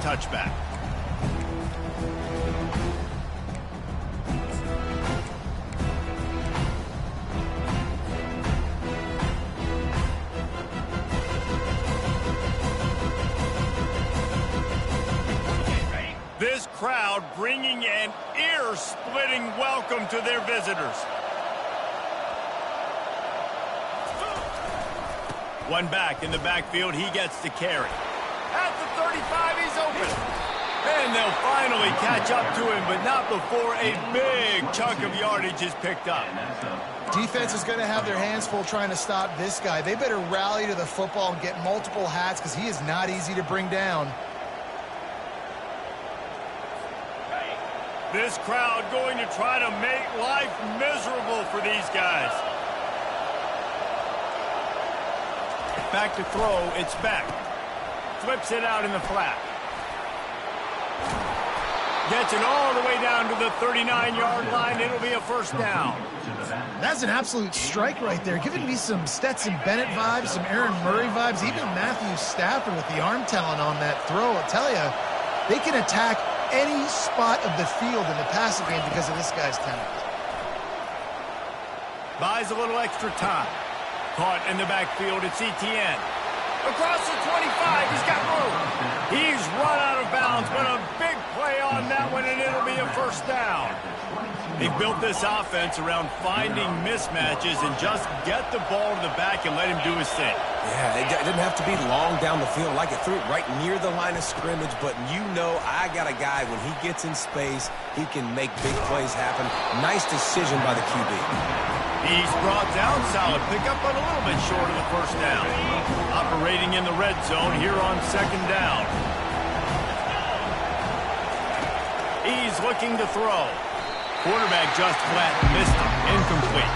touchback. This crowd bringing an ear-splitting welcome to their visitors. One back in the backfield, he gets the carry. At the 35, he's open. And they'll finally catch up to him, but not before a big chunk of yardage is picked up. Defense is going to have their hands full trying to stop this guy. They better rally to the football and get multiple hats because he is not easy to bring down. This crowd going to try to make life miserable for these guys. Back to throw, it's back. Flips it out in the flat. Gets it all the way down to the 39-yard line. It'll be a first down. That's an absolute strike right there. Giving me some Stetson Bennett vibes, some Aaron Murray vibes, even Matthew Stafford with the arm talent on that throw. I'll tell you, they can attack any spot of the field in the passing game because of this guy's talent. Buys a little extra time. Caught in the backfield, it's ETN. Across the 25, he's got room. He's run out of bounds, but a big play on that one, and it'll be a first down. They built this offense around finding mismatches and just get the ball to the back and let him do his thing. Yeah, it didn't have to be long down the field. Like it threw it right near the line of scrimmage, but you know I got a guy, when he gets in space, he can make big plays happen. Nice decision by the QB. He's brought down solid pickup, but a little bit short of the first down. Operating in the red zone here on second down. He's looking to throw. Quarterback just flat missed him. Incomplete.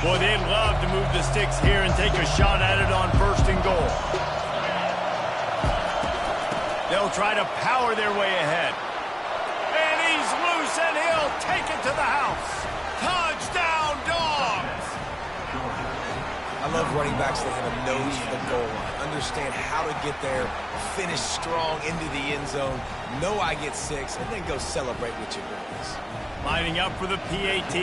Boy, they'd love to move the sticks here and take a shot at it on first and goal. They'll try to power their way ahead. And he's loose, and he'll take it to the house. Touchdown, Dogs! I love running backs that have a nose for the goal line. Understand how to get there, finish strong into the end zone, know I get 6, and then go celebrate with your boys. Lining up for the PAT.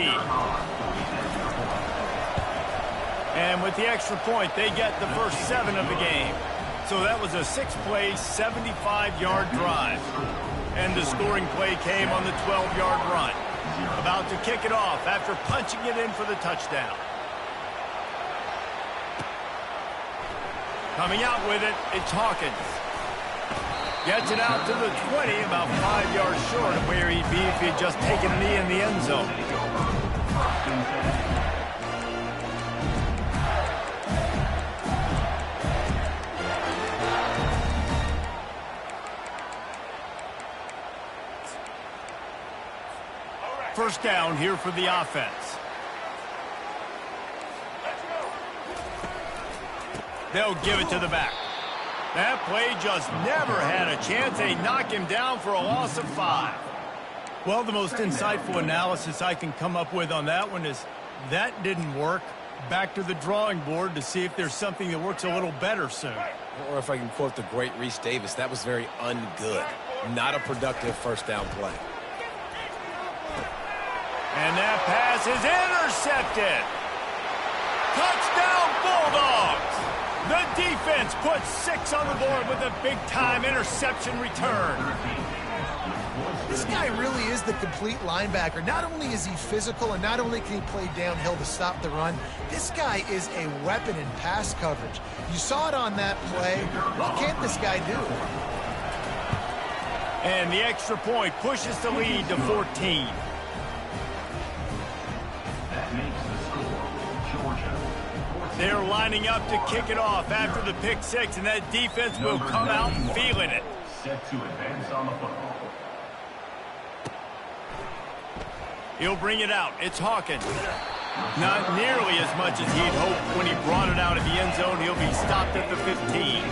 And with the extra point, they get the first 7 of the game. So that was a 6-play, 75-yard drive. And the scoring play came on the 12-yard run. About to kick it off after punching it in for the touchdown. Coming out with it, it's Hawkins. Gets it out to the 20, about 5 yards short of where he'd be if he'd just taken a knee in the end zone. First down here for the offense. They'll give it to the back. That play just never had a chance. They knock him down for a loss of 5. Well, the most insightful analysis I can come up with on that one is that didn't work. Back to the drawing board to see if there's something that works a little better soon. Or if I can quote the great Reese Davis, that was very ungood. Not a productive first down play. And that pass is intercepted. Touchdown, Bulldogs. The defense puts 6 on the board with a big-time interception return. This guy really is the complete linebacker. Not only is he physical and not only can he play downhill to stop the run, this guy is a weapon in pass coverage. You saw it on that play. What can't this guy do? And the extra point pushes the lead to 14. They're lining up to kick it off after the pick 6, and that defense will come out feeling it. Set to advance on the football. He'll bring it out. It's Hawkins. Not nearly as much as he'd hoped when he brought it out of the end zone. He'll be stopped at the 15.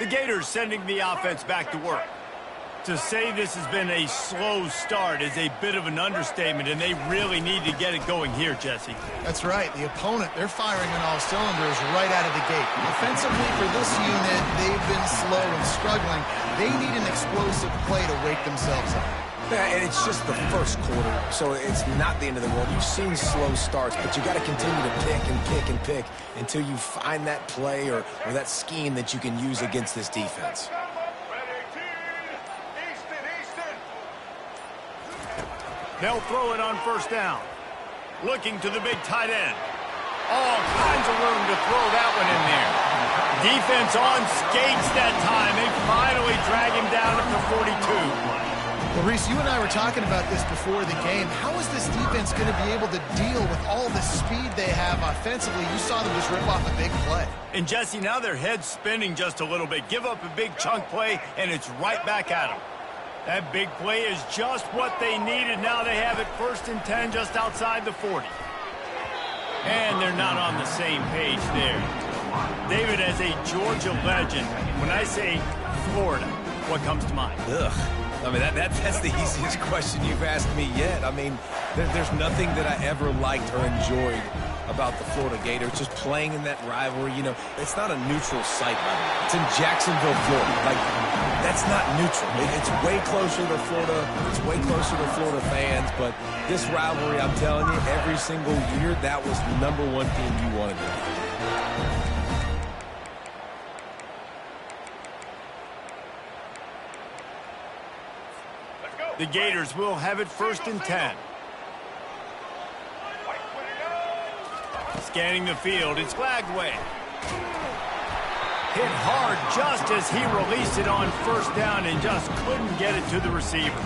The Gators sending the offense back to work. To say this has been a slow start is a bit of an understatement, and they really need to get it going here, Jesse. That's right. The opponent, they're firing on all cylinders right out of the gate. Offensively for this unit, they've been slow and struggling. They need an explosive play to wake themselves up. Yeah, and it's just the first quarter, so it's not the end of the world. You've seen slow starts, but you got to continue to pick and pick and pick until you find that play or that scheme that you can use against this defense. They'll throw it on first down. Looking to the big tight end. All kinds of room to throw that one in there. Defense on skates that time. They finally drag him down at the 42. Well, Reese, you and I were talking about this before the game. How is this defense going to be able to deal with all the speed they have offensively? You saw them just rip off a big play. And, Jesse, now their head's spinning just a little bit. Give up a big chunk play, and it's right back at them. That big play is just what they needed. Now they have it 1st and 10 just outside the 40. And they're not on the same page there. David, as a Georgia legend, when I say Florida, what comes to mind? Ugh. I mean, that's the easiest question you've asked me yet. I mean, there's nothing that I ever liked or enjoyed about the Florida Gators, just playing in that rivalry. You know, it's not a neutral site, by the way. It's in Jacksonville, Florida. Like, that's not neutral. It's way closer to Florida. It's way closer to Florida fans. But this rivalry, I'm telling you, every single year, that was the #1 team you wanted to beat. The Gators will have it 1st and 10. Scanning the field, it's Glagway. Hit hard just as he released it on first down and just couldn't get it to the receiver.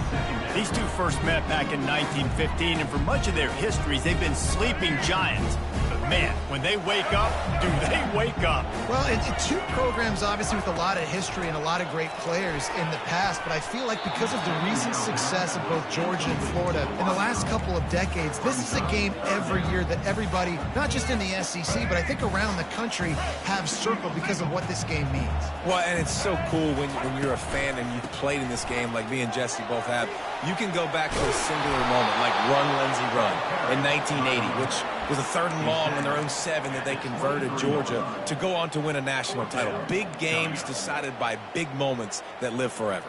These two first met back in 1915, and for much of their histories, they've been sleeping giants. But man, when they wake up, do they wake up? Well, it's two programs, obviously, with a lot of history and a lot of great players in the past, but I feel like because of the recent success of both Georgia and Florida in the last couple of decades, this is a game every year that everybody, not just in the SEC, but I think around the country, have circled because of what this game means. Well, and it's so cool when you're a fan and you've played in this game like me and Jesse both have. You can go back to a singular moment like Run, Lindsey, Run in 1980, which was a 3rd and long on their own 7 that they converted Georgia to go on to win a national title. Big games decided by big moments that live forever.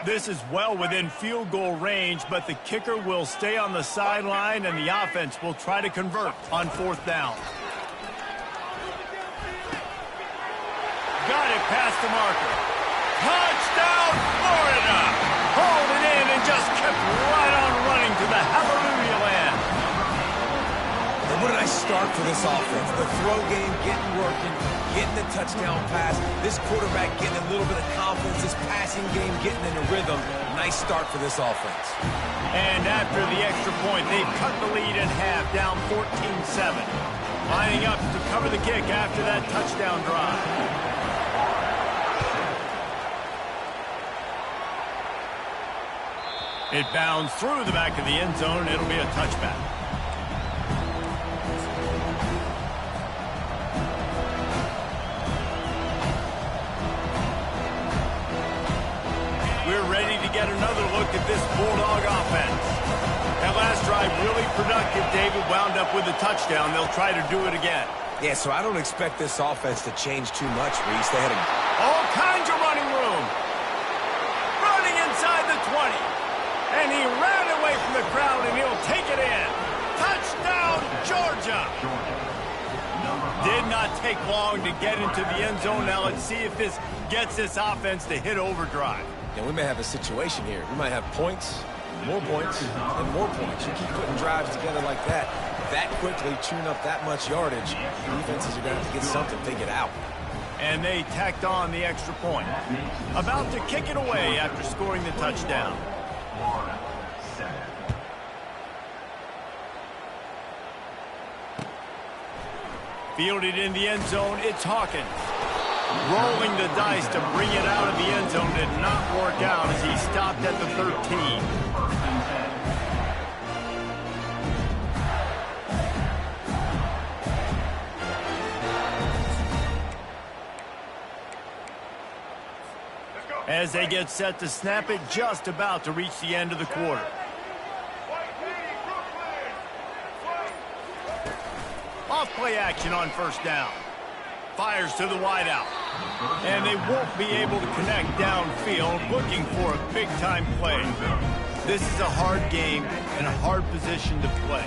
This is well within field goal range, but the kicker will stay on the sideline, and the offense will try to convert on 4th down. Got it past the marker. Touchdown, Florida! Hauled it in and just kept right on running to the hallelujah land. And what a nice start for this offense. The throw game getting working, getting the touchdown pass. This quarterback getting a little bit of confidence. This passing game getting in a rhythm. Nice start for this offense. And after the extra point, they've cut the lead in half, down 14-7. Lining up to cover the kick after that touchdown drive. It bounds through the back of the end zone. It'll be a touchback. We're ready to get another look at this Bulldog offense. That last drive really productive. David wound up with a touchdown. They'll try to do it again. Yeah, so I don't expect this offense to change too much, Reese. They had all kinds of running room. Running inside the 20. And he ran away from the crowd, and he'll take it in. Touchdown, Georgia! Did not take long to get into the end zone. Now let's see if this gets this offense to hit overdrive. Yeah, we may have a situation here. We might have points, and more points. You keep putting drives together like that quickly, tune up that much yardage, defenses are going to have to get something to get out. And they tacked on the extra point. About to kick it away after scoring the touchdown. Fielded in the end zone, it's Hawkins. Rolling the dice to bring it out of the end zone did not work out as he stopped at the 13. As they get set to snap it, just about to reach the end of the quarter. Off play action on first down. Fires to the wideout. And they won't be able to connect downfield, looking for a big-time play. This is a hard game and a hard position to play.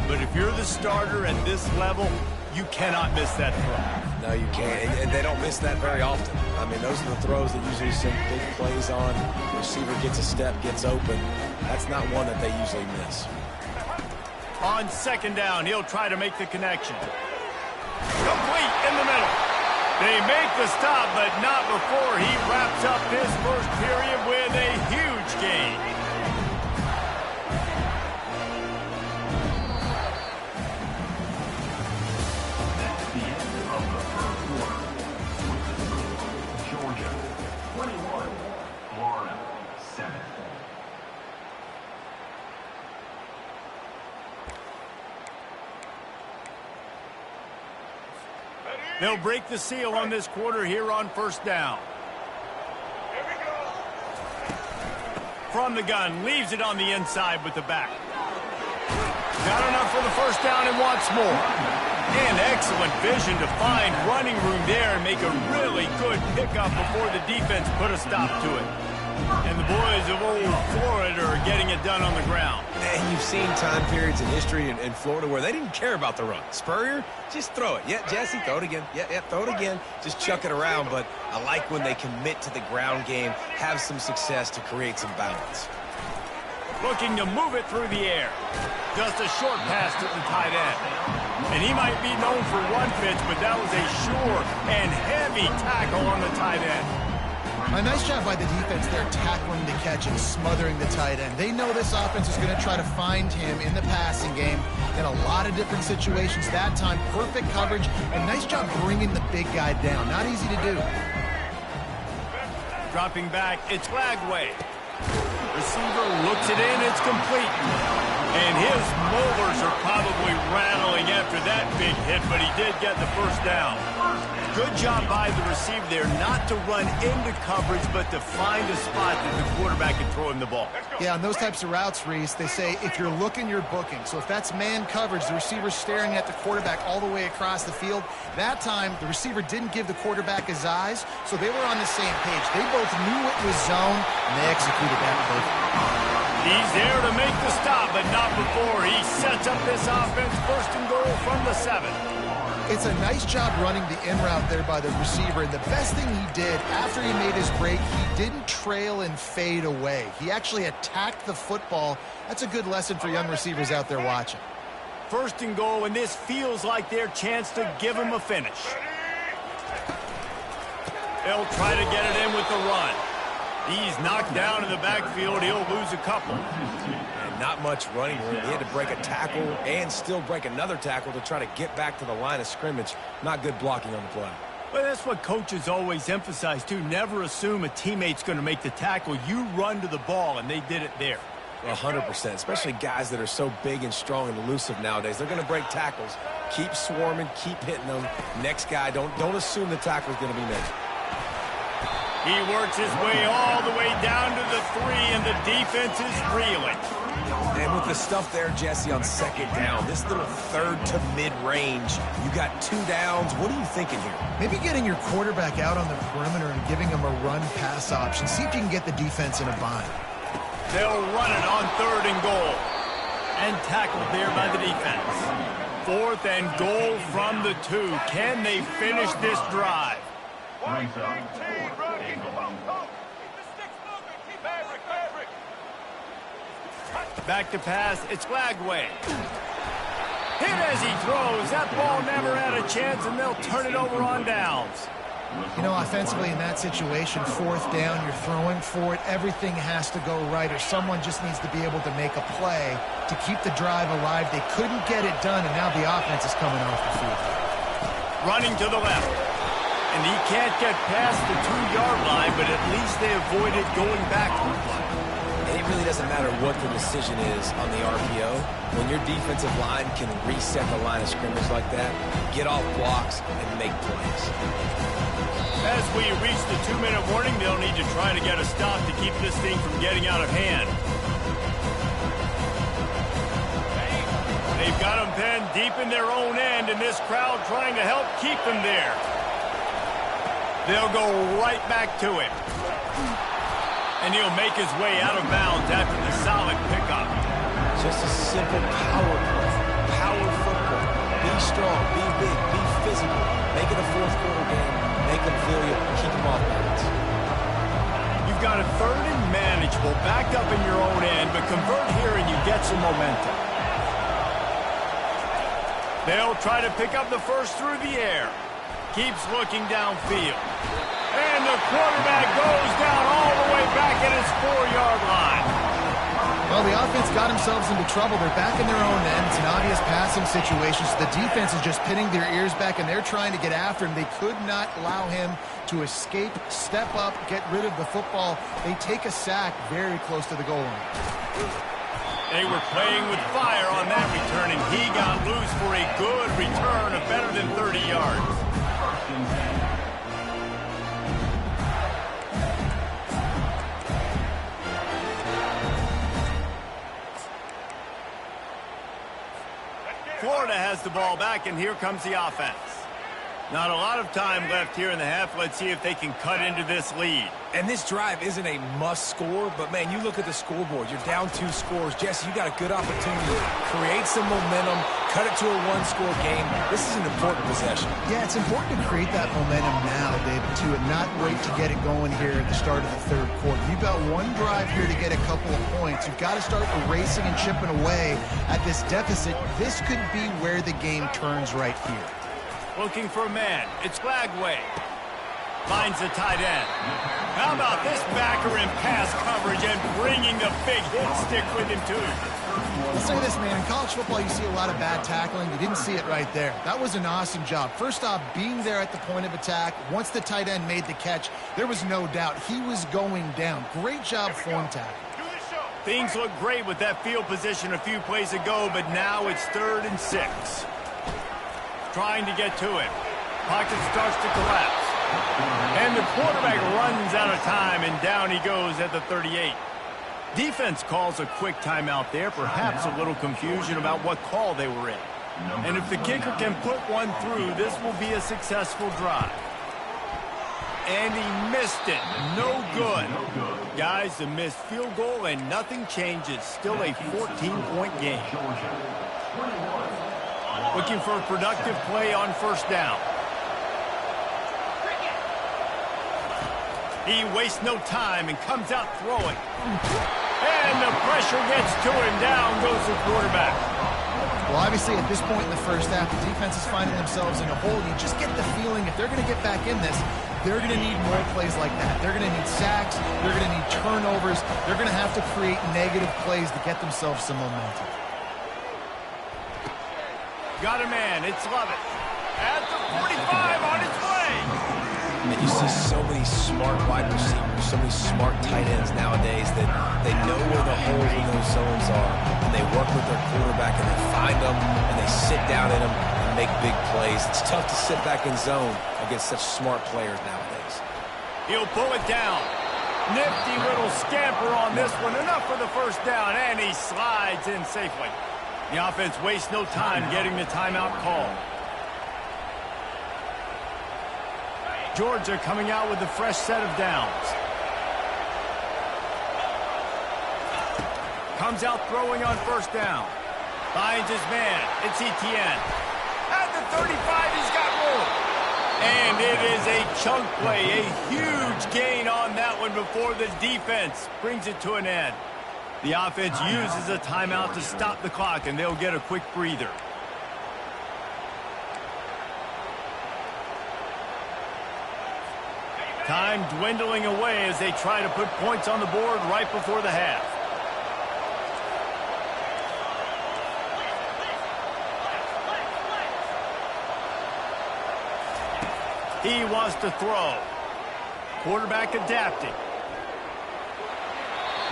But if you're the starter at this level, you cannot miss that throw. No, you can't. And they don't miss that very often. I mean, those are the throws that usually send big plays on. The receiver gets a step, gets open. That's not one that they usually miss. On second down, he'll try to make the connection. Complete in the middle. They make the stop, but not before he wraps up his first period with a huge gain. That's the end of the first quarter. Georgia 21, Florida 7. They'll break the seal on this quarter here on first down. From the gun, leaves it on the inside with the back. Got enough for the first down and wants more. And excellent vision to find running room there and make a really good pickup before the defense put a stop to it. And the boys of old Florida are getting it done on the ground. And you've seen time periods in history in Florida where they didn't care about the run. Spurrier, just throw it. Yeah, Jesse, throw it again. Yeah, throw it again. Just chuck it around. But I like when they commit to the ground game, have some success to create some balance. Looking to move it through the air. Just a short pass to the tight end. And he might be known for one pitch, but that was a sure and heavy tackle on the tight end. A nice job by the defense there, tackling the catch and smothering the tight end. They know this offense is going to try to find him in the passing game in a lot of different situations. That time, perfect coverage, and nice job bringing the big guy down. Not easy to do. Dropping back, it's Lagway. Receiver looks it in, it's complete. And his molars are probably rattling after that big hit, but he did get the first down. Good job by the receiver there, not to run into coverage, but to find a spot that the quarterback can throw him the ball. Yeah, on those types of routes, Reese, they say if you're looking, you're booking. So if that's man coverage, the receiver's staring at the quarterback all the way across the field. That time, the receiver didn't give the quarterback his eyes, so they were on the same page. They both knew it was zone, and they executed that perfectly. He's there to make the stop, but not before he sets up this offense. First and goal from the 7. It's a nice job running the in route there by the receiver, and the best thing he did after he made his break, he didn't trail and fade away. He actually attacked the football. That's a good lesson for young receivers out there watching. First and goal, and this feels like their chance to give him a finish. They'll try to get it in with the run. He's knocked down in the backfield. He'll lose a couple. And not much running room. He had to break a tackle and still break another tackle to try to get back to the line of scrimmage. Not good blocking on the play. Well, that's what coaches always emphasize, too. Never assume a teammate's going to make the tackle. You run to the ball, and they did it there. 100%, especially guys that are so big and strong and elusive nowadays. They're going to break tackles. Keep swarming, keep hitting them. Next guy, don't assume the tackle's going to be made. He works his way all the way down to the 3, and the defense is reeling. And with the stuff there, Jesse, on second down, this little third to mid-range, you got 2 downs. What are you thinking here? Maybe getting your quarterback out on the perimeter and giving him a run-pass option. See if you can get the defense in a bind. They'll run it on 3rd and goal. And tackled there by the defense. 4th and goal from the 2. Can they finish this drive? Brings up 4th and goal. Back to pass, it's Lagway. Hit as he throws. That ball never had a chance, and they'll turn it over on downs. You know, offensively in that situation, 4th down, you're throwing for it. Everything has to go right, or someone just needs to be able to make a play to keep the drive alive. They couldn't get it done, and now the offense is coming off the field. Running to the left. And he can't get past the 2-yard line, but at least they avoided going back to the play. And it really doesn't matter what the decision is on the RPO. When your defensive line can reset the line of scrimmage like that, get off blocks, and make plays. As we reach the 2-minute warning, they'll need to try to get a stop to keep this thing from getting out of hand. They've got them penned deep in their own end, and this crowd trying to help keep them there. They'll go right back to it. And he'll make his way out of bounds after the solid pickup. Just a simple power play. Power football. Be strong, be big, be physical. Make it a fourth-quarter game. Make them feel you. Keep them off balance. You've got a 3rd and manageable backed up in your own end, but convert here and you get some momentum. They'll try to pick up the first through the air. Keeps looking downfield. And the quarterback goes down all the way back at his 4-yard line. Well, the offense got themselves into trouble. They're back in their own end. It's an obvious passing situation. So the defense is just pinning their ears back, and they're trying to get after him. They could not allow him to escape, step up, get rid of the football. They take a sack very close to the goal line. They were playing with fire on that return, and he got loose for a good return of better than 30 yards. Florida has the ball back, and here comes the offense. Not a lot of time left here in the half. Let's see if they can cut into this lead. And this drive isn't a must score, but, man, you look at the scoreboard. You're down 2 scores. Jesse, you got a good opportunity to create some momentum, cut it to a 1-score game. This is an important possession. Yeah, it's important to create that momentum now, David, to not wait to get it going here at the start of the 3rd quarter. You've got one drive here to get a couple of points. You've got to start erasing and chipping away at this deficit. This could be where the game turns right here. Looking for a man. It's Glagway. Finds the tight end. How about this backer in pass coverage and bringing the big hit stick with him, too? I'll say this, man. In college football, you see a lot of bad tackling. You didn't see it right there. That was an awesome job. First off, being there at the point of attack. Once the tight end made the catch, there was no doubt he was going down. Great job form tackle. Things look great with that field position a few plays ago, but now it's 3rd and 6. Trying to get to it. Pocket starts to collapse. And the quarterback runs out of time, and down he goes at the 38. Defense calls a quick timeout there, perhaps a little confusion about what call they were in. And if the kicker can put one through, this will be a successful drive. And he missed it. No good. Guys, the missed field goal, and nothing changes. Still a 14-point game. Looking for a productive play on 1st down. He wastes no time and comes out throwing. And the pressure gets to him. Down goes the quarterback. Well, obviously, at this point in the first half, the defense is finding themselves in a hole. You just get the feeling if they're going to get back in this, they're going to need more plays like that. They're going to need sacks. They're going to need turnovers. They're going to have to create negative plays to get themselves some momentum. Got a man. It's Lovett. At the 45 on its way. And you see so many smart wide receivers, so many smart tight ends nowadays that they know where the holes in those zones are, and they work with their quarterback, and they find them, and they sit down in them and make big plays. It's tough to sit back in zone against such smart players nowadays. He'll pull it down. Nifty little scamper on this one. Enough for the 1st down, and he slides in safely. The offense wastes no time getting the timeout call. Georgia coming out with a fresh set of downs. Comes out throwing on 1st down. Finds his man. It's Etienne. At the 35, he's got room. And it is a chunk play. A huge gain on that one before the defense brings it to an end. The offense uses a timeout to stop the clock, and they'll get a quick breather. Time dwindling away as they try to put points on the board right before the half. He wants to throw. Quarterback adapting.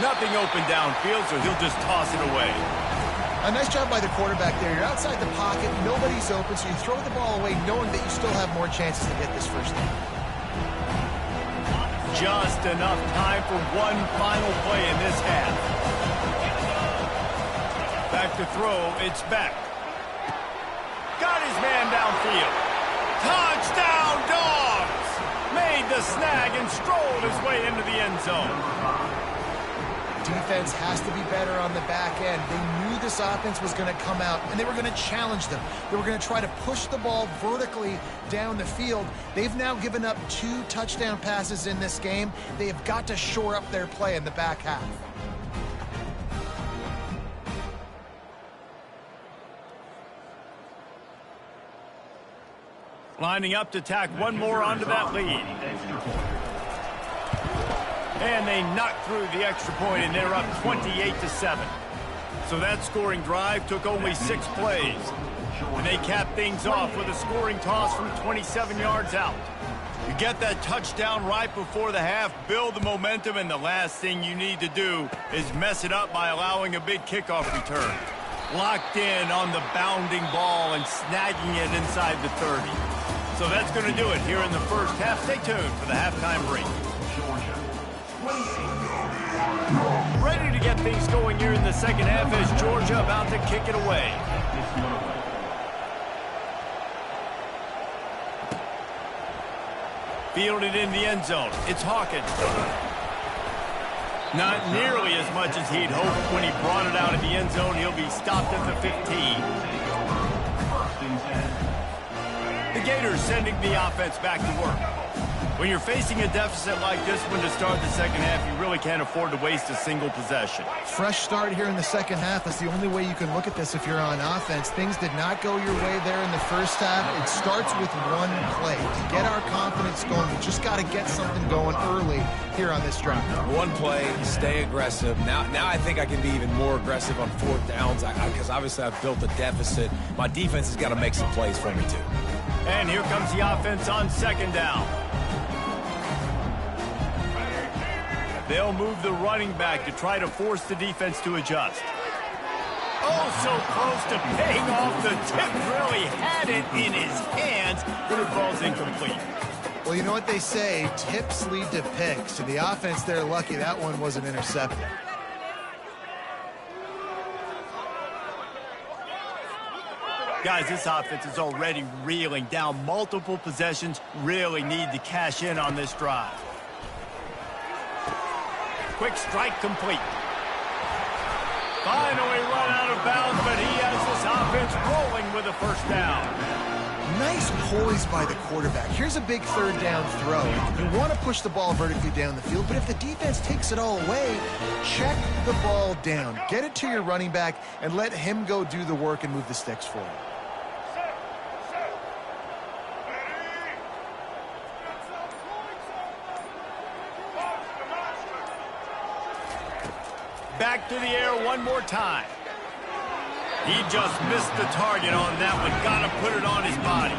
Nothing open downfield, so he'll just toss it away. A nice job by the quarterback there. You're outside the pocket, nobody's open, so you throw the ball away knowing that you still have more chances to get this first down. Just enough time for one final play in this half. Back to throw, it's Beck. Got his man downfield. Touchdown, Dogs! Made the snag and strolled his way into the end zone. Defense has to be better on the back end. They knew this offense was going to come out, and they were going to challenge them. They were going to try to push the ball vertically down the field. They've now given up 2 touchdown passes in this game. They have got to shore up their play in the back half. Lining up to tack one more onto that lead. And they knocked through the extra point, and they're up 28-7. So that scoring drive took only 6 plays. And they capped things off with a scoring toss from 27 yards out. You get that touchdown right before the half, build the momentum, and the last thing you need to do is mess it up by allowing a big kickoff return. Locked in on the bounding ball and snagging it inside the 30. So that's going to do it here in the first half. Stay tuned for the halftime break. Ready to get things going here in the second half as Georgia about to kick it away. Fielded in the end zone. It's Hawkins. Not nearly as much as he'd hoped when he brought it out of the end zone. He'll be stopped at the 15. The Gators sending the offense back to work. When you're facing a deficit like this one to start the second half, you really can't afford to waste a single possession. Fresh start here in the second half. That's the only way you can look at this if you're on offense. Things did not go your way there in the first half. It starts with one play. To get our confidence going, we just got to get something going early here on this drive. One play, stay aggressive. Now I think I can be even more aggressive on 4th downs because obviously I've built a deficit. My defense has got to make some plays for me too. And here comes the offense on 2nd down. They'll move the running back to try to force the defense to adjust. Oh, so close to paying off. The tip really had it in his hands, but it falls incomplete. Well, you know what they say, tips lead to picks. And the offense, they're lucky that one wasn't intercepted. Guys, this offense is already reeling down multiple possessions. Really need to cash in on this drive. Quick strike complete. Finally run out of bounds, but he has this offense rolling with a first down. Nice poise by the quarterback. Here's a big 3rd down throw. You want to push the ball vertically down the field, but if the defense takes it all away, check the ball down. Get it to your running back and let him go do the work and move the sticks for you. Back to the air one more time. He just missed the target on that one. Got to put it on his body.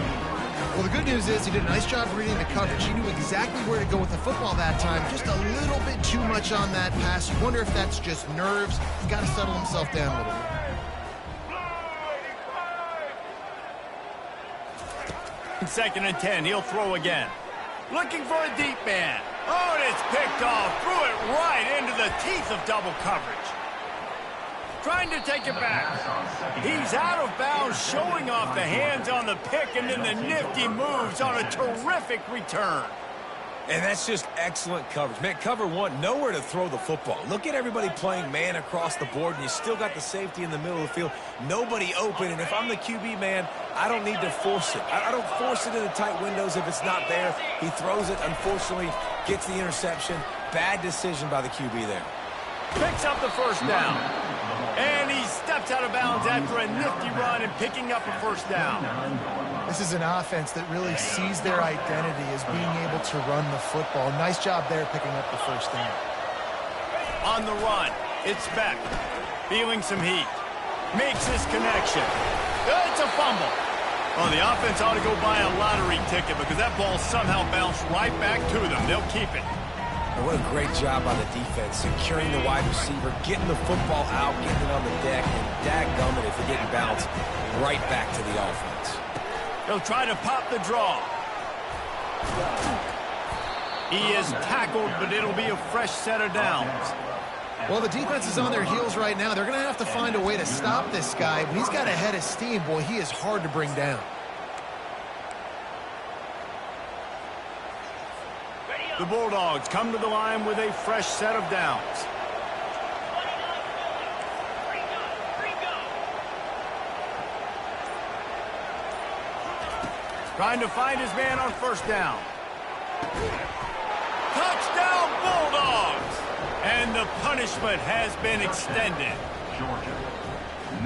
Well, the good news is he did a nice job reading the coverage. He knew exactly where to go with the football that time. Just a little bit too much on that pass. You wonder if that's just nerves. He's got to settle himself down a little bit. 2nd and 10. He'll throw again. Looking for a deep man. Oh, and it's picked off. Threw it right into the teeth of double coverage. Trying to take it back. He's out of bounds, showing off the hands on the pick, and then the nifty moves on a terrific return. And that's just excellent coverage. Man, cover 1, nowhere to throw the football. Look at everybody playing man across the board, and you still got the safety in the middle of the field. Nobody open, and if I'm the QB, man, I don't need to force it. I don't force it in the tight windows if it's not there. He throws it, unfortunately, gets the interception. Bad decision by the QB there. Picks up the first down. And he steps out of bounds after a nifty run and picking up a first down. This is an offense that really sees their identity as being able to run the football. Nice job there picking up the first down. On the run, it's Beck. Feeling some heat. Makes his connection. It's a fumble. Well, the offense ought to go buy a lottery ticket because that ball somehow bounced right back to them. They'll keep it. And what a great job by the defense, securing the wide receiver, getting the football out, getting it on the deck, and dadgummit if it didn't bounce right back to the offense. They'll try to pop the draw. He is tackled, but it'll be a fresh set of downs. Well, the defense is on their heels right now. They're going to have to find a way to stop this guy. When he's got a head of steam, boy, he is hard to bring down. The Bulldogs come to the line with a fresh set of downs. Trying to find his man on first down. Touchdown, Bulldogs! And the punishment has been extended.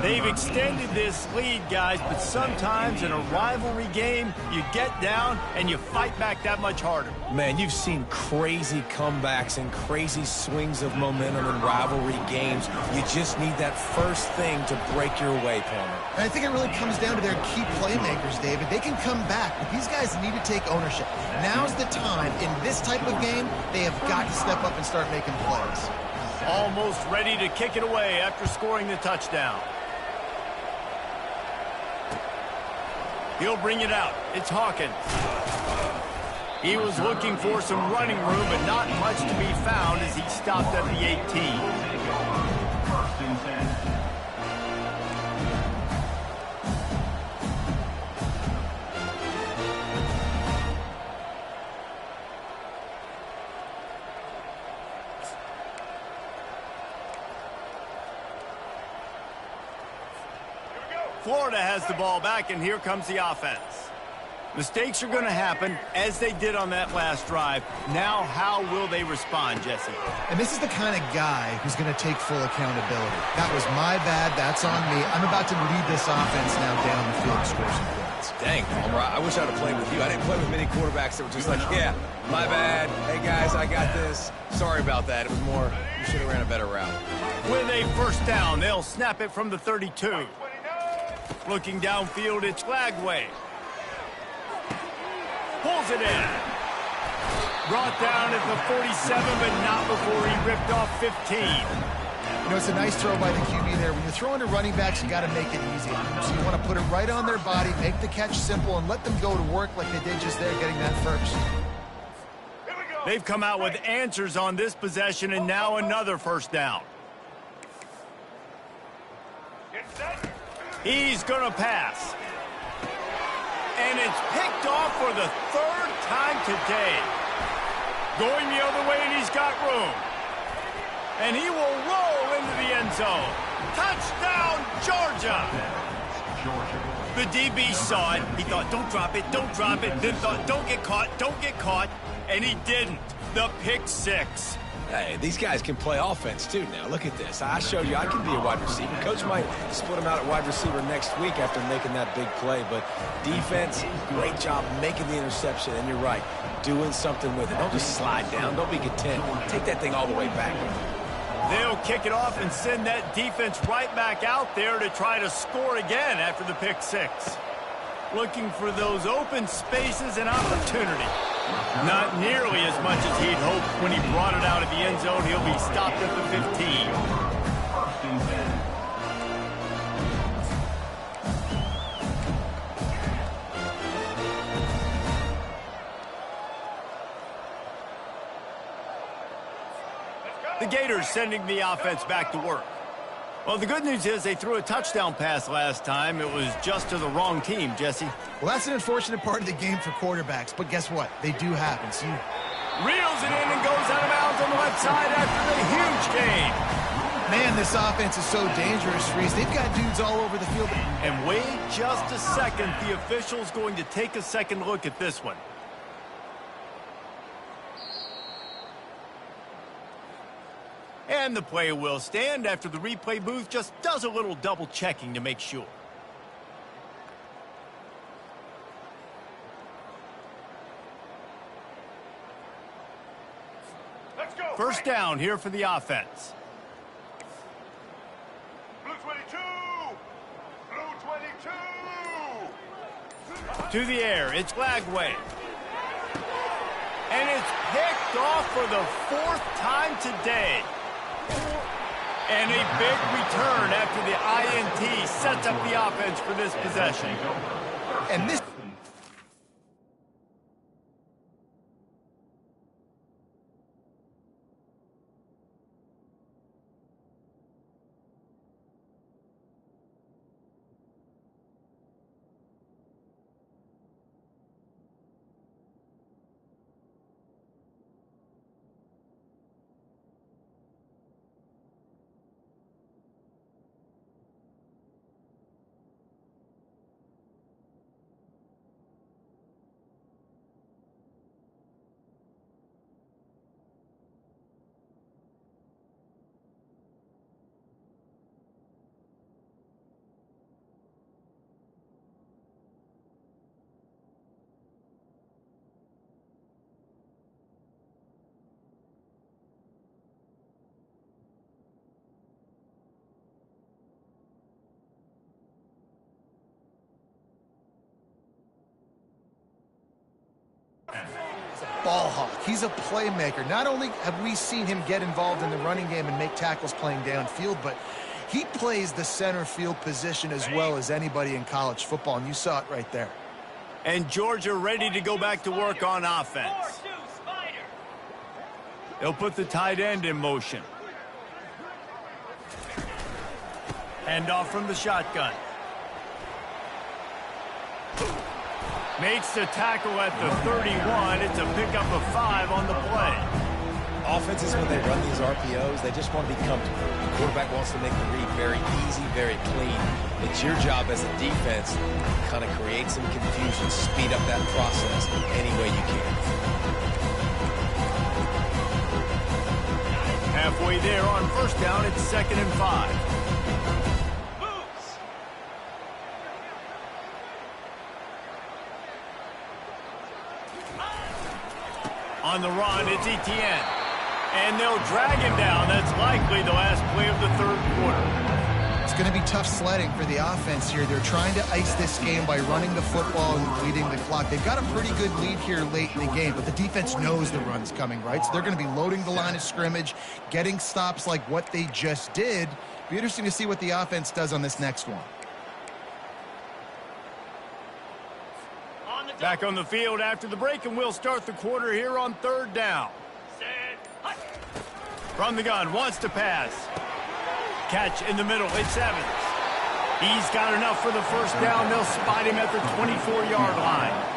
They've extended this lead, guys, but sometimes in a rivalry game, you get down and you fight back that much harder. Man, you've seen crazy comebacks and crazy swings of momentum in rivalry games. You just need that first thing to break your way, Palmer. And I think it really comes down to their key playmakers, David. They can come back, but these guys need to take ownership. Now's the time. In this type of game, they have got to step up and start making plays. Almost ready to kick it away after scoring the touchdown. He'll bring it out. It's Hawkins. He was looking for some running room, but not much to be found as he stopped at the 18. Florida has the ball back, and here comes the offense. Mistakes are going to happen, as they did on that last drive. Now, how will they respond, Jesse? And this is the kind of guy who's going to take full accountability. That was my bad. That's on me. I'm about to lead this offense now down the field and score some points. Dang, Palmer, I wish I would have played with you. I didn't play with many quarterbacks that were just like, yeah, my bad. Hey, guys, I got this. Sorry about that. It was more, you should have ran a better route. With a first down, they'll snap it from the 32. Looking downfield, it's Glagway. Pulls it in. Brought down at the 47, but not before he ripped off 15. You know, it's a nice throw by the QB there. When you're throwing to running backs, you got to make it easy. So you want to put it right on their body, make the catch simple, and let them go to work like they did just there, getting that first. They've come out with answers on this possession, and now another first down. He's going to pass. And it's picked off for the third time today. Going the other way, and he's got room. And he will roll into the end zone. Touchdown, Georgia. The DB saw it. He thought, don't drop it, don't drop it. Then thought, don't get caught. And he didn't. The pick six. Hey, these guys can play offense, too, now. Look at this. I showed you I can be a wide receiver. Coach might split him out at wide receiver next week after making that big play. But defense, great job making the interception. And you're right, doing something with it. Don't just slide down. Don't be content. Take that thing all the way back. They'll kick it off and send that defense right back out there to try to score again after the pick six. Looking for those open spaces and opportunity. Not nearly as much as he'd hoped when he brought it out of the end zone. He'll be stopped at the 15. The Gators sending the offense back to work. Well, the good news is they threw a touchdown pass last time. It was just to the wrong team, Jesse. Well, that's an unfortunate part of the game for quarterbacks, but guess what? They do happen. So reels it in and goes out of bounds on the left side after the huge gain. Man, this offense is so dangerous, Reese. They've got dudes all over the field. And wait just a second. The official's going to take a second look at this one. And the play will stand after the replay booth just does a little double checking to make sure. Let's go. First down here for the offense. Blue 22. Blue 22. To the air, it's Glagway. And it's picked off for the 4th time today. And a big return after the INT sets up the offense for this possession. And this... Ball hawk. He's a playmaker. Not only have we seen him get involved in the running game and make tackles playing downfield, but he plays the center field position as well as anybody in college football, and you saw it right there. And Georgia ready to go back to work on offense. They'll put the tight end in motion. Hand off from the shotgun. Makes the tackle at the 31. It's a pickup of 5 on the play. Offenses, when they run these RPOs, they just want to be comfortable. The quarterback wants to make the read very easy, very clean. It's your job as a defense to kind of create some confusion, speed up that process any way you can. Halfway there on 1st down, it's 2nd and 5. On the run, it's Etienne. And they'll drag him down. That's likely the last play of the 3rd quarter. It's going to be tough sledding for the offense here. They're trying to ice this game by running the football and leading the clock. They've got a pretty good lead here late in the game, but the defense knows the run's coming, right? So they're going to be loading the line of scrimmage, getting stops like what they just did. Be interesting to see what the offense does on this next one. Back on the field after the break, and we'll start the quarter here on 3rd down. From the gun, wants to pass. Catch in the middle, it's Evans. He's got enough for the 1st down. They'll spot him at the 24-yard line.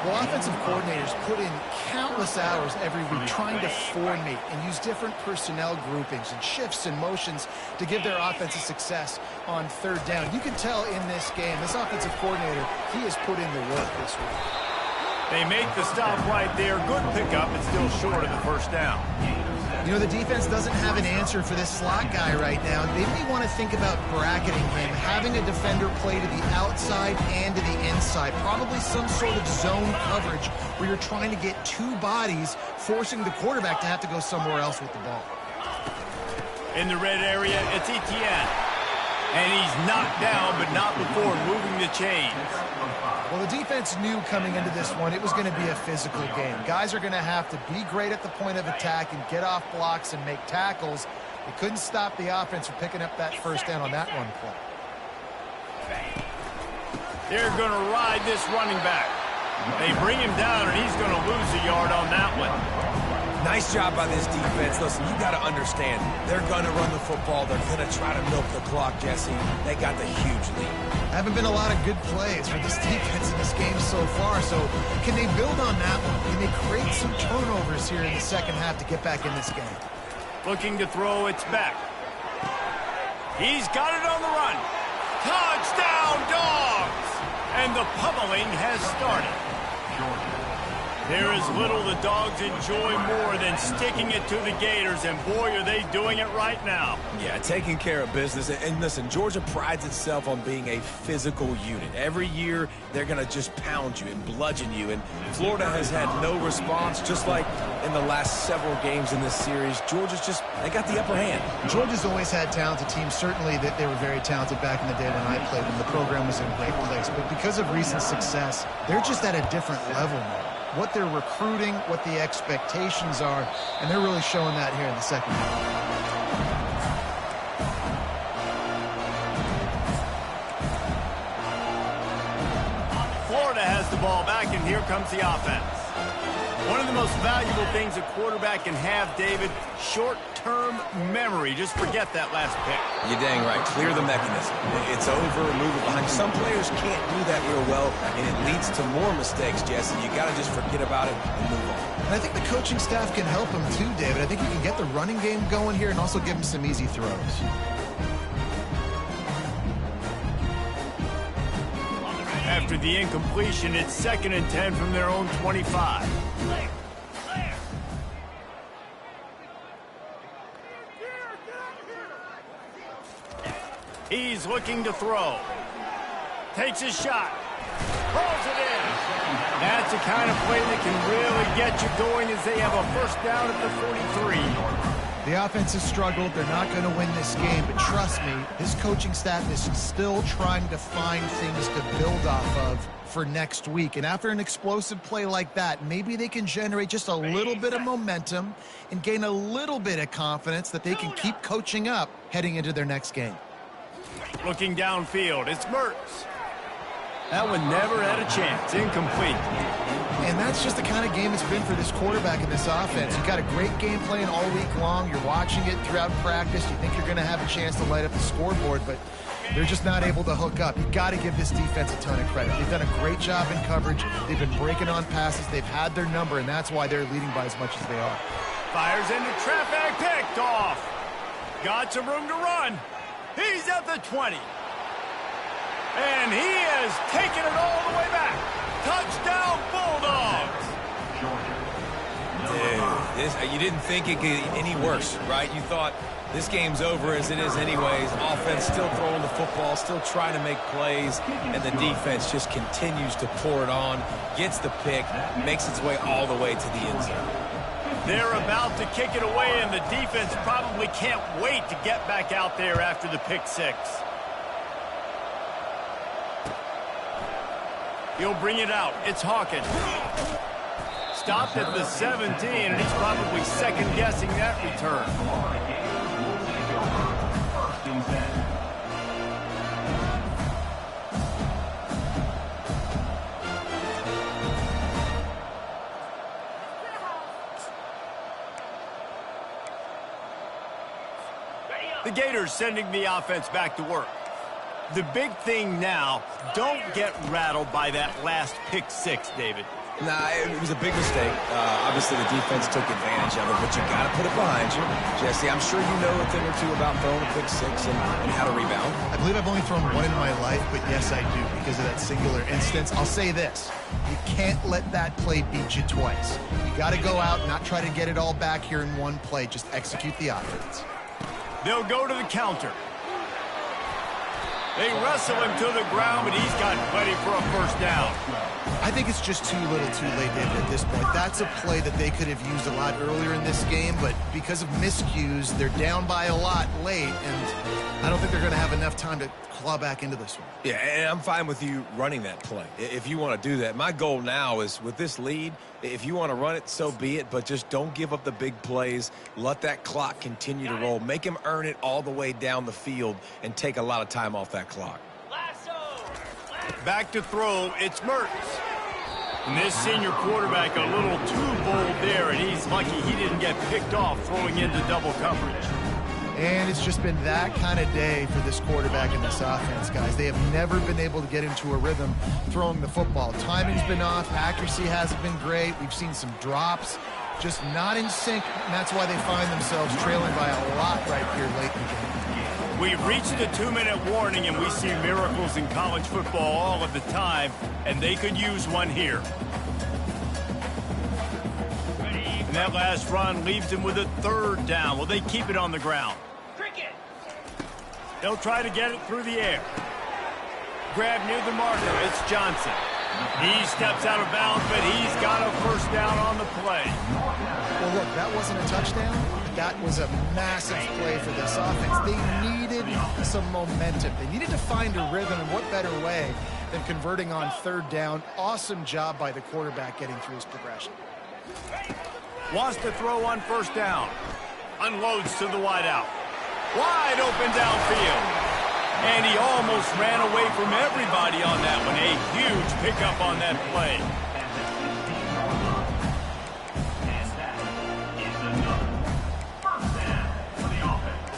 Well, offensive coordinators put in countless hours every week trying to formate and use different personnel groupings and shifts and motions to give their offensive success on 3rd down. You can tell in this game, this offensive coordinator, he has put in the work this week. They make the stop right there. Good pickup, but still short of the 1st down. You know, the defense doesn't have an answer for this slot guy right now. They may want to think about bracketing him, having a defender play to the outside and to the inside. Probably some sort of zone coverage where you're trying to get 2 bodies, forcing the quarterback to have to go somewhere else with the ball. In the red area, it's Etienne. And he's knocked down, but not before moving the chains. Well, the defense knew coming into this one it was going to be a physical game. Guys are going to have to be great at the point of attack and get off blocks and make tackles. They couldn't stop the offense from picking up that 1st down on that run play. They're going to ride this running back. They bring him down, and he's going to lose a yard on that one. Nice job by this defense. Listen, you got to understand, they're going to run the football. They're going to try to milk the clock, Jesse. They got the huge lead. Haven't been a lot of good plays for this defense in this game so far, so can they build on that one? Can they create some turnovers here in the 2nd half to get back in this game? Looking to throw, it's back. He's got it on the run. Touchdown, Dogs! And the pummeling has started. There is little the Dogs enjoy more than sticking it to the Gators, and boy, are they doing it right now. Yeah, taking care of business. And listen, Georgia prides itself on being a physical unit. Every year, they're going to just pound you and bludgeon you, and Florida has had no response, just like in the last several games in this series. Georgia's just, they got the upper hand. Georgia's always had talented teams. Certainly that they were very talented back in the day when I played them. The program was in a great place, but because of recent success, they're just at a different level now. what they're recruiting, what the expectations are, and they're really showing that here in the second half. Florida has the ball back, and here comes the offense. One of the most valuable things a quarterback can have, David, short-term memory. Just forget that last pick. You're dang right. Clear the mechanism. It's over, move it behind. Some players can't do that real well, and it leads to more mistakes, Jesse. You got to just forget about it and move on. And I think the coaching staff can help him too, David. I think you can get the running game going here and also give him some easy throws. After the incompletion, it's 2nd and 10 from their own 25. He's looking to throw. Takes a shot. Throws it in. That's the kind of play that can really get you going as they have a first down at the 43. The offense has struggled. They're not going to win this game, but trust me, this coaching staff is still trying to find things to build off of for next week. And after an explosive play like that, maybe they can generate just a little bit of momentum and gain a little bit of confidence that they can keep coaching up heading into their next game. Looking downfield, it's Mertz. That one never had a chance. Incomplete. And that's just the kind of game it's been for this quarterback in this offense. You've got a great game plan all week long. You're watching it throughout practice. You think you're going to have a chance to light up the scoreboard, but they're just not able to hook up. You've got to give this defense a ton of credit. They've done a great job in coverage. They've been breaking on passes. They've had their number, and that's why they're leading by as much as they are. Fires into traffic, picked off. Got some room to run. He's at the 20. And he has taken it all the way back. Touchdown, Bulldogs. Dude, you didn't think it could get any worse, right? You thought this game's over as it is anyways. Offense still throwing the football, still trying to make plays, and the defense just continues to pour it on, gets the pick, makes its way all the way to the end zone. They're about to kick it away, and the defense probably can't wait to get back out there after the pick six. He'll bring it out. It's Hawkins. Stopped at the 17, and he's probably second-guessing that return. The Gators sending the offense back to work. The big thing now, don't get rattled by that last pick six, David. Nah, it was a big mistake. Obviously, the defense took advantage of it, but you got to put it behind you. Jesse, I'm sure you know a thing or two about throwing a pick six and how to rebound. I believe I've only thrown one in my life, but yes, I do because of that singular instance. I'll say this. You can't let that play beat you twice. You got to go out and not try to get it all back here in one play. Just execute the offense. They'll go to the counter. They wrestle him to the ground, but he's got plenty for a first down. I think it's just too little too late, David, at this point. That's a play that they could have used a lot earlier in this game, but because of miscues, they're down by a lot late, and I don't think they're going to have enough time to claw back into this one. Yeah, and I'm fine with you running that play if you want to do that. My goal now is with this lead, if you want to run it, so be it, but just don't give up the big plays. Let that clock continue to roll. Make him earn it all the way down the field and take a lot of time off that clock. Back to throw, it's Mertz. And this senior quarterback a little too bold there, and he's lucky he didn't get picked off throwing into double coverage. And it's just been that kind of day for this quarterback in this offense, guys. They have never been able to get into a rhythm throwing the football. Timing's been off. Accuracy hasn't been great. We've seen some drops, just not in sync, and that's why they find themselves trailing by a lot right here late in the game. We've reached the 2-minute warning, and we see miracles in college football all of the time, and they could use one here. And that last run leaves them with a third down. Will they keep it on the ground? They'll try to get it through the air. Grab near the marker. It's Johnson. He steps out of bounds, but he's got a first down on the play. Well, look, that wasn't a touchdown, that was a massive play for this offense. They needed some momentum. They needed to find a rhythm, and what better way than converting on third down. Awesome job by the quarterback getting through his progression. Wants to throw on first down. Unloads to the wideout. Wide open downfield. And he almost ran away from everybody on that one. A huge pickup on that play. And that is enough. First down for the offense.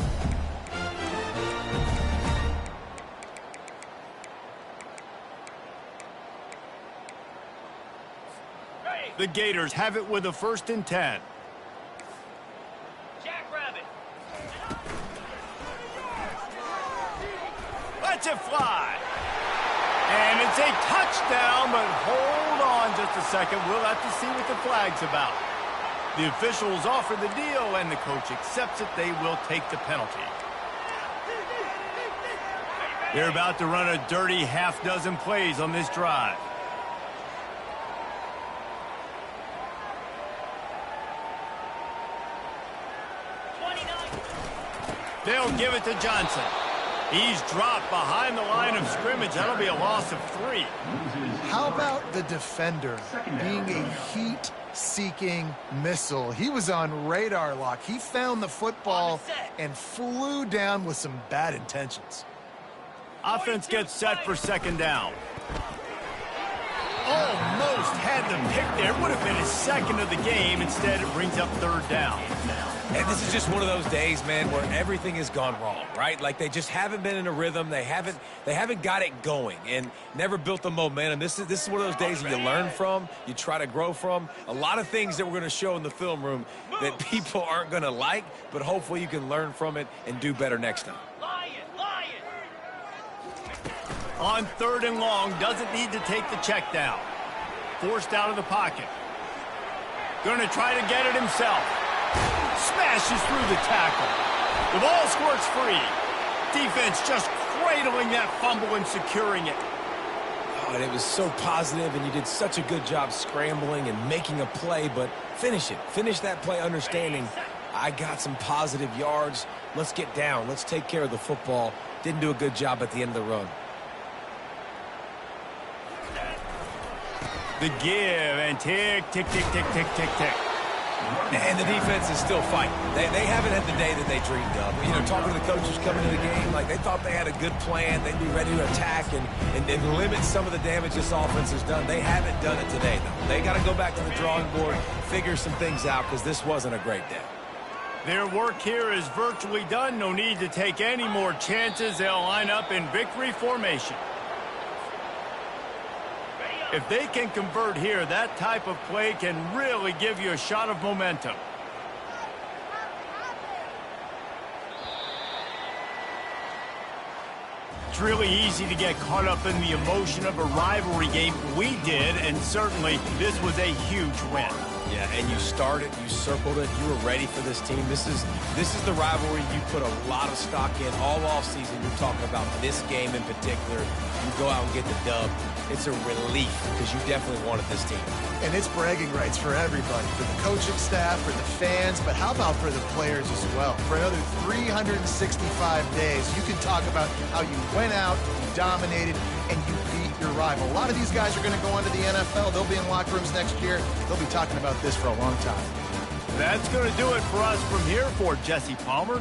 The Gators have it with a 1st and 10. Lets it fly. And it's a touchdown, but hold on just a second. We'll have to see what the flag's about. The officials offer the deal, and the coach accepts it. They will take the penalty. They're about to run a dirty half-dozen plays on this drive. They'll give it to Johnson. He's dropped behind the line of scrimmage. That'll be a loss of 3. How about the defender being a heat-seeking missile? He was on radar lock. He found the football and flew down with some bad intentions. Offense gets set for 2nd down. Almost had the pick there. Would have been his 2nd of the game. Instead, it brings up 3rd down. And this is just one of those days, man, where everything has gone wrong, right? Like they just haven't been in a rhythm. They haven't got it going and never built the momentum. This is one of those days that you learn from, you try to grow from. A lot of things that we're going to show in the film room that people aren't going to like, but hopefully you can learn from it and do better next time. On 3rd and long, doesn't need to take the check down. Forced out of the pocket. Going to try to get it himself. Smashes through the tackle. The ball squirts free. Defense just cradling that fumble and securing it. Oh, and it was so positive, and you did such a good job scrambling and making a play, but finish it. Finish that play understanding I got some positive yards. Let's get down. Let's take care of the football. Didn't do a good job at the end of the run. The give and tick, tick, tick, tick, tick, tick, tick. And the defense is still fighting. They haven't had the day that they dreamed of. You know, talking to the coaches coming into the game, like they thought they had a good plan. They'd be ready to attack and limit some of the damage this offense has done. They haven't done it today, though. They got to go back to the drawing board, figure some things out, because this wasn't a great day. Their work here is virtually done. No need to take any more chances. They'll line up in victory formation. If they can convert here, that type of play can really give you a shot of momentum. It's really easy to get caught up in the emotion of a rivalry game. We did, and certainly this was a huge win. Yeah, and you started, you circled it, you were ready for this team. This is the rivalry you put a lot of stock in all offseason. You're talking about this game in particular. You go out and get the dub. It's a relief because you definitely wanted this team. And it's bragging rights for everybody, for the coaching staff, for the fans, but how about for the players as well? For another 365 days, you can talk about how you went out, you dominated, and you beat your rival. A lot of these guys are going to go on to the NFL. They'll be in locker rooms next year. They'll be talking about this for a long time. That's going to do it for us from here for Jesse Palmer.